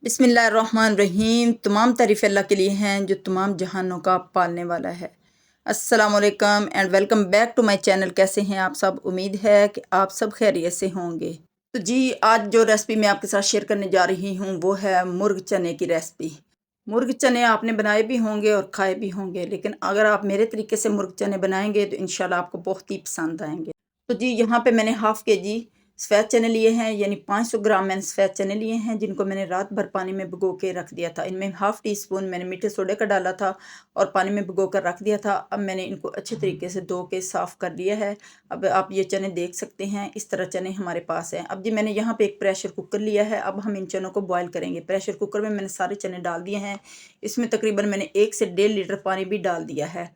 बिस्मिल्लाहिर्रहमानिर्रहीम। तमाम तारीफ़ अल्लाह के लिए हैं जो तमाम जहानों का पालने वाला है। अस्सलामुअलैकुम and welcome back to my channel. कैसे हैं आप सब? उम्मीद है कि आप सब खैरियत से होंगे। तो जी, आज जो रेसिपी मैं आपके साथ शेयर करने जा रही हूँ वो है मुर्ग चने की रेसिपी। मुर्ग चने आपने बनाए भी होंगे और खाए भी होंगे, लेकिन अगर आप मेरे तरीके से मुर्ग चने बनाएंगे तो इंशाल्लाह आपको बहुत ही पसंद आएंगे। तो जी, यहाँ पे मैंने हाफ़ के जी सफ़ेद चने लिए हैं, यानी 500 ग्राम मैंने सफ़ेद चने लिए हैं, जिनको मैंने रात भर पानी में भिगो के रख दिया था। इनमें हाफ़ टी स्पून मैंने मीठे सोडे का डाला था और पानी में भिगो कर रख दिया था। अब मैंने इनको अच्छे तरीके से धो के साफ़ कर लिया है। अब आप ये चने देख सकते हैं, इस तरह चने हमारे पास हैं। अब जी, मैंने यहाँ पे एक प्रेशर कुकर लिया है। अब हम इन चनों को बॉयल करेंगे। प्रेशर कुकर में मैंने सारे चने डाल दिए हैं। इसमें तकरीबन मैंने 1 से 1.5 लीटर पानी भी डाल दिया है।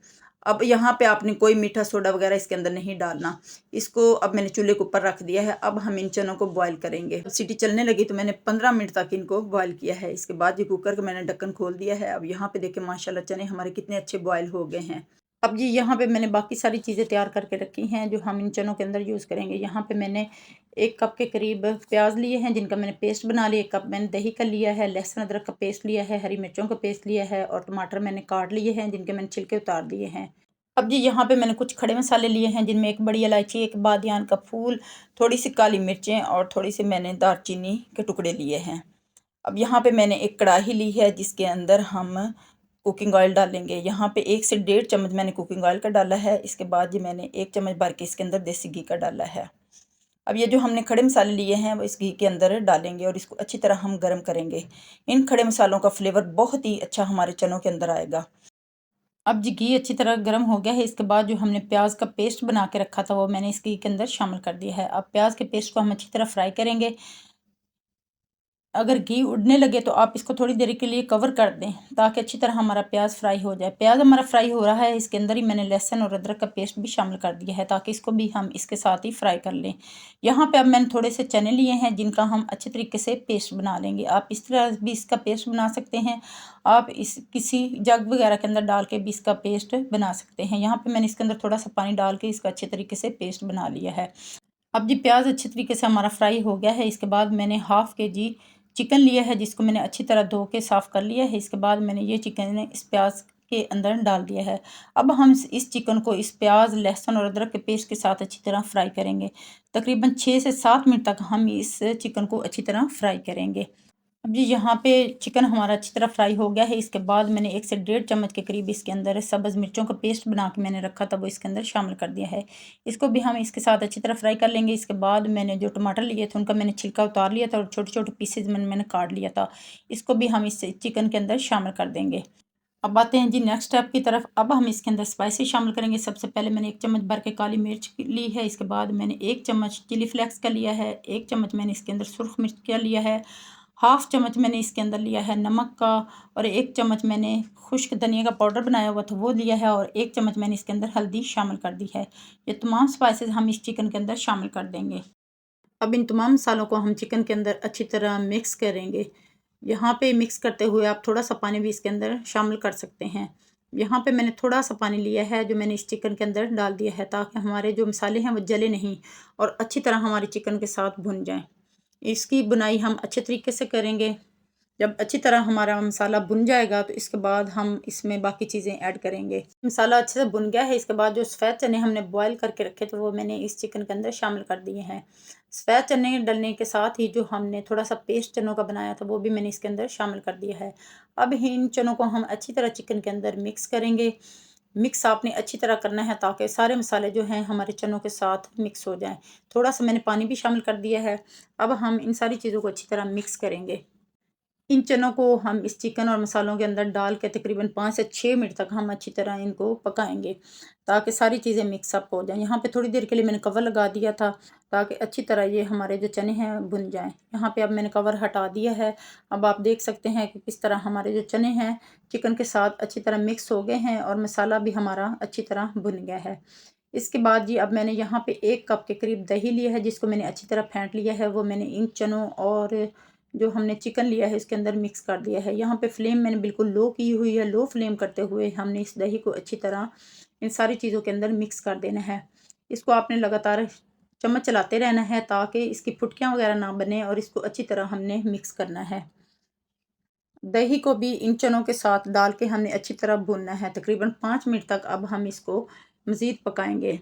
अब यहाँ पे आपने कोई मीठा सोडा वगैरह इसके अंदर नहीं डालना। इसको अब मैंने चूल्हे के ऊपर रख दिया है। अब हम इन चनों को बॉईल करेंगे। सीटी चलने लगी तो मैंने 15 मिनट तक इनको बॉईल किया है। इसके बाद ये कुकर का मैंने ढक्कन खोल दिया है। अब यहाँ पे देखें माशाल्लाह चने हमारे कितने अच्छे बॉईल हो गए हैं। अब जी, यहाँ पे मैंने बाकी सारी चीज़ें तैयार करके रखी हैं जो हम इन चनों के अंदर यूज़ करेंगे। यहाँ पे मैंने 1 कप के करीब प्याज लिए हैं जिनका मैंने पेस्ट बना लिया। 1 कप मैंने दही का लिया है, लहसुन अदरक का पेस्ट लिया है, हरी मिर्चों का पेस्ट लिया है और टमाटर मैंने काट लिए हैं जिनके मैंने छिलके उतार दिए हैं। अब जी, यहाँ पे मैंने कुछ खड़े मसाले लिए हैं जिनमें 1 बड़ी इलायची, 1 बादियान का फूल, थोड़ी-सी काली मिर्चें और थोड़ी-सी मैंने दालचीनी के टुकड़े लिए हैं। अब यहाँ पे मैंने एक कढ़ाई ली है जिसके अंदर हम कुकिंग ऑयल डालेंगे। यहाँ पे 1 से 1.5 चम्मच मैंने कुकिंग ऑयल का डाला है। इसके बाद जी मैंने 1 चम्मच भर के इसके अंदर देसी घी का डाला है। अब ये जो हमने खड़े मसाले लिए हैं वो इस घी के अंदर डालेंगे और इसको अच्छी तरह हम गर्म करेंगे। इन खड़े मसालों का फ्लेवर बहुत ही अच्छा हमारे चनों के अंदर आएगा। अब जी, घी अच्छी तरह गर्म हो गया है। इसके बाद जो हमने प्याज का पेस्ट बना के रखा था वो मैंने इस घी के अंदर शामिल कर दिया है। अब प्याज के पेस्ट को हम अच्छी तरह फ्राई करेंगे। अगर घी उड़ने लगे तो आप इसको थोड़ी देर के लिए कवर कर दें ताकि अच्छी तरह हमारा प्याज फ्राई हो जाए। प्याज हमारा फ्राई हो रहा है, इसके अंदर ही मैंने लहसुन और अदरक का पेस्ट भी शामिल कर दिया है ताकि इसको भी हम इसके साथ ही फ्राई कर लें। यहाँ पे अब मैंने थोड़े से चने लिए हैं जिनका हम अच्छे तरीके से पेस्ट बना लेंगे। आप इस तरह भी इसका पेस्ट बना सकते हैं। आप इस किसी जग वगैरह के अंदर डाल के भी इसका पेस्ट बना सकते हैं। यहाँ पे मैंने इसके अंदर थोड़ा सा पानी डाल के इसका अच्छे तरीके से पेस्ट बना लिया है। अब जी, प्याज अच्छे तरीके से हमारा फ्राई हो गया है। इसके बाद मैंने हाफ़ के जी चिकन लिया है जिसको मैंने अच्छी तरह धो के साफ़ कर लिया है। इसके बाद मैंने ये चिकन इस प्याज के अंदर डाल दिया है। अब हम इस चिकन को इस प्याज, लहसुन और अदरक के पेस्ट के साथ अच्छी तरह फ्राई करेंगे। तकरीबन 6 से 7 मिनट तक हम इस चिकन को अच्छी तरह फ्राई करेंगे। अब जी, यहाँ पे चिकन हमारा अच्छी तरह फ्राई हो गया है। इसके बाद मैंने 1 से 1.5 चम्मच के करीब इसके अंदर सब्ज़ मिर्चों का पेस्ट बना के मैंने रखा था वो इसके अंदर शामिल कर दिया है। इसको भी हम इसके साथ अच्छी तरह फ्राई कर लेंगे। इसके बाद मैंने जो टमाटर लिए थे उनका मैंने छिलका उतार लिया था और छोटे-छोटे पीसेज़ में मैंने काट लिया था। इसको भी हम इस चिकन के अंदर शामिल कर देंगे। अब आते हैं जी नेक्स्ट स्टेप की तरफ। अब हम इसके अंदर स्पाइसेस शामिल करेंगे। सबसे पहले मैंने 1 चम्मच भर के काली मिर्च ली है। इसके बाद मैंने 1 चम्मच चिली फ्लेक्स का लिया है। 1 चम्मच मैंने इसके अंदर सुरख मिर्च का लिया है। हाफ़ चम्मच मैंने इसके अंदर लिया है नमक का और 1 चम्मच मैंने खुश्क धनिया का पाउडर बनाया हुआ था वो लिया है और 1 चम्मच मैंने इसके अंदर हल्दी शामिल कर दी है। ये तमाम स्पाइसेस हम इस चिकन के अंदर शामिल कर देंगे। अब इन तमाम मसालों को हम चिकन के अंदर अच्छी तरह मिक्स करेंगे। यहाँ पे मिक्स करते हुए आप थोड़ा सा पानी भी इसके अंदर शामिल कर सकते हैं। यहाँ पे मैंने थोड़ा सा पानी लिया है जो मैंने इस चिकन के अंदर डाल दिया है ताकि हमारे जो मसाले हैं वो जले नहीं और अच्छी तरह हमारे चिकन के साथ भुन जाएं। इसकी बुनाई हम अच्छे तरीके से करेंगे। जब अच्छी तरह हमारा मसाला भुन जाएगा तो इसके बाद हम इसमें बाकी चीज़ें ऐड करेंगे। मसाला अच्छे से भुन गया है। इसके बाद जो सफ़ेद चने हमने बॉयल करके रखे थे वो मैंने इस चिकन के अंदर शामिल कर दिए हैं। सफ़ेद चने डलने के साथ ही जो हमने थोड़ा सा पेस्ट चनों का बनाया था वो भी मैंने इसके अंदर शामिल कर दिया है। अब इन चनों को हम अच्छी तरह चिकन के अंदर मिक्स करेंगे। मिक्स आपने अच्छी तरह करना है ताकि सारे मसाले जो हैं हमारे चनों के साथ मिक्स हो जाएं। थोड़ा सा मैंने पानी भी शामिल कर दिया है। अब हम इन सारी चीज़ों को अच्छी तरह मिक्स करेंगे। इन चनों को हम इस चिकन और मसालों के अंदर डाल के तकरीबन 5 से 6 मिनट तक हम अच्छी तरह इनको पकाएंगे ताकि सारी चीज़ें मिक्स अप हो जाएं। यहाँ पे थोड़ी देर के लिए मैंने कवर लगा दिया था ताकि अच्छी तरह ये हमारे जो चने हैं भुन जाएं। यहाँ पे अब मैंने कवर हटा दिया है। अब आप देख सकते हैं कि किस तरह हमारे जो चने हैं चिकन के साथ अच्छी तरह मिक्स हो गए हैं और मसाला भी हमारा अच्छी तरह भुन गया है। इसके बाद जी, अब मैंने यहाँ पे 1 कप के करीब दही लिया है जिसको मैंने अच्छी तरह फेंट लिया है। वो मैंने इन चनों और जो हमने चिकन लिया है इसके अंदर मिक्स कर दिया है। यहाँ पे फ्लेम मैंने बिल्कुल लो की हुई है। लो फ्लेम करते हुए हमने इस दही को अच्छी तरह इन सारी चीज़ों के अंदर मिक्स कर देना है। इसको आपने लगातार चम्मच चलाते रहना है ताकि इसकी फुटकियाँ वगैरह ना बने और इसको अच्छी तरह हमने मिक्स करना है। दही को भी इन चनों के साथ डाल के हमने अच्छी तरह भूनना है। तकरीबन 5 मिनट तक अब हम इसको मज़ीद पकाएंगे।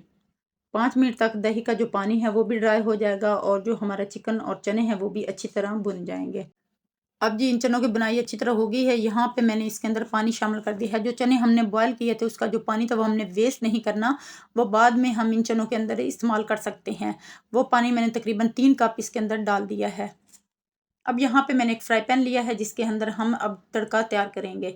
5 मिनट तक दही का जो पानी है वो भी ड्राई हो जाएगा और जो हमारा चिकन और चने हैं वो भी अच्छी तरह भुन जाएंगे। अब जी इन चनों की बुनाई अच्छी तरह हो गई है। यहाँ पे मैंने इसके अंदर पानी शामिल कर दिया है। जो चने हमने बॉयल किए थे उसका जो पानी था वो हमने वेस्ट नहीं करना, वो बाद में हम इन चनों के अंदर इस्तेमाल कर सकते हैं। वो पानी मैंने तकरीबन 3 कप इसके अंदर डाल दिया है। अब यहाँ पे मैंने एक फ्राई पैन लिया है जिसके अंदर हम अब तड़का तैयार करेंगे।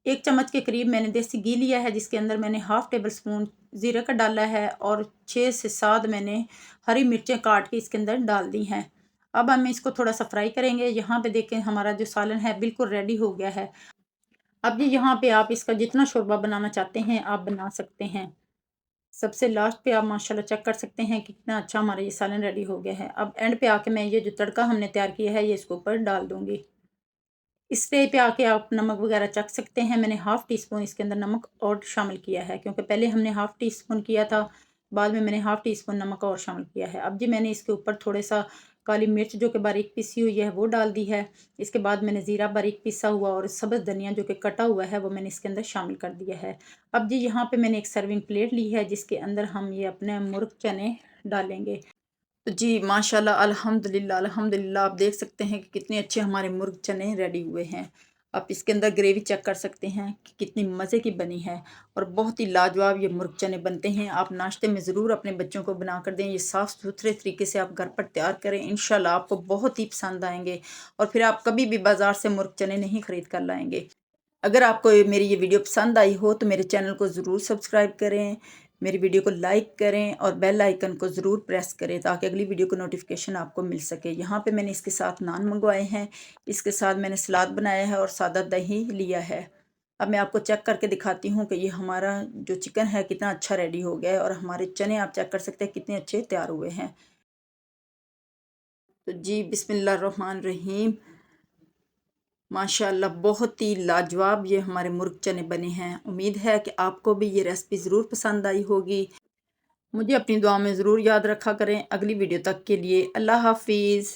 1 चम्मच के करीब मैंने देसी घी लिया है जिसके अंदर मैंने हाफ़ टेबल स्पून ज़ीरा का डाला है और 6 से 7 मैंने हरी मिर्चें काट के इसके अंदर डाल दी हैं। अब हम इसको थोड़ा सा फ्राई करेंगे। यहाँ पे देखें हमारा जो सालन है बिल्कुल रेडी हो गया है। अब ये यहाँ पे आप इसका जितना शोरबा बनाना चाहते हैं आप बना सकते हैं। सबसे लास्ट पे आप माशाल्लाह चेक कर सकते हैं कि कितना अच्छा हमारा ये सालन रेडी हो गया है। अब एंड पे आके मैं ये जो तड़का हमने तैयार किया है ये इसके ऊपर डाल दूँगी। इस स्टेज पे आके आप नमक वगैरह चख सकते हैं। मैंने हाफ़ टी स्पून इसके अंदर नमक और शामिल किया है क्योंकि पहले हमने हाफ़ टी स्पून किया था, बाद में मैंने हाफ़ टी स्पून नमक और शामिल किया है। अब जी मैंने इसके ऊपर थोड़ा-सा काली मिर्च जो कि बारीक पिसी हुई है वो डाल दी है। इसके बाद मैंने ज़ीरा बारीक पिसा हुआ और सब्ज़ धनिया जो कि कटा हुआ है वो मैंने इसके अंदर शामिल कर दिया है। अब जी यहाँ पे मैंने एक सर्विंग प्लेट ली है जिसके अंदर हम ये अपने मुर्ग चने डालेंगे। तो जी माशाल्लाह अल्हम्दुलिल्लाह अल्हम्दुलिल्लाह आप देख सकते हैं कि कितने अच्छे हमारे मुर्ग चने रेडी हुए हैं। आप इसके अंदर ग्रेवी चेक कर सकते हैं कि कितनी मज़े की बनी है और बहुत ही लाजवाब ये मुर्ग चने बनते हैं। आप नाश्ते में ज़रूर अपने बच्चों को बना कर दें। ये साफ़ सुथरे तरीके से आप घर पर तैयार करें, इंशाल्लाह आपको बहुत ही पसंद आएंगे और फिर आप कभी भी बाज़ार से मुर्ग चने नहीं ख़रीद कर लाएंगे। अगर आपको मेरी ये वीडियो पसंद आई हो तो मेरे चैनल को ज़रूर सब्सक्राइब करें, मेरी वीडियो को लाइक करें और बेल आइकन को ज़रूर प्रेस करें ताकि अगली वीडियो को नोटिफिकेशन आपको मिल सके। यहाँ पे मैंने इसके साथ नान मंगवाए हैं, इसके साथ मैंने सलाद बनाया है और सादा दही लिया है। अब मैं आपको चेक करके दिखाती हूँ कि ये हमारा जो चिकन है कितना अच्छा रेडी हो गया है और हमारे चने आप चेक कर सकते हैं कितने अच्छे तैयार हुए हैं। तो जी बिस्मिल्लाह रहमान रहीम, माशाल्लाह बहुत ही लाजवाब ये हमारे मुर्ग चने बने हैं। उम्मीद है कि आपको भी ये रेसिपी ज़रूर पसंद आई होगी। मुझे अपनी दुआ में ज़रूर याद रखा करें। अगली वीडियो तक के लिए अल्लाह हाफिज़।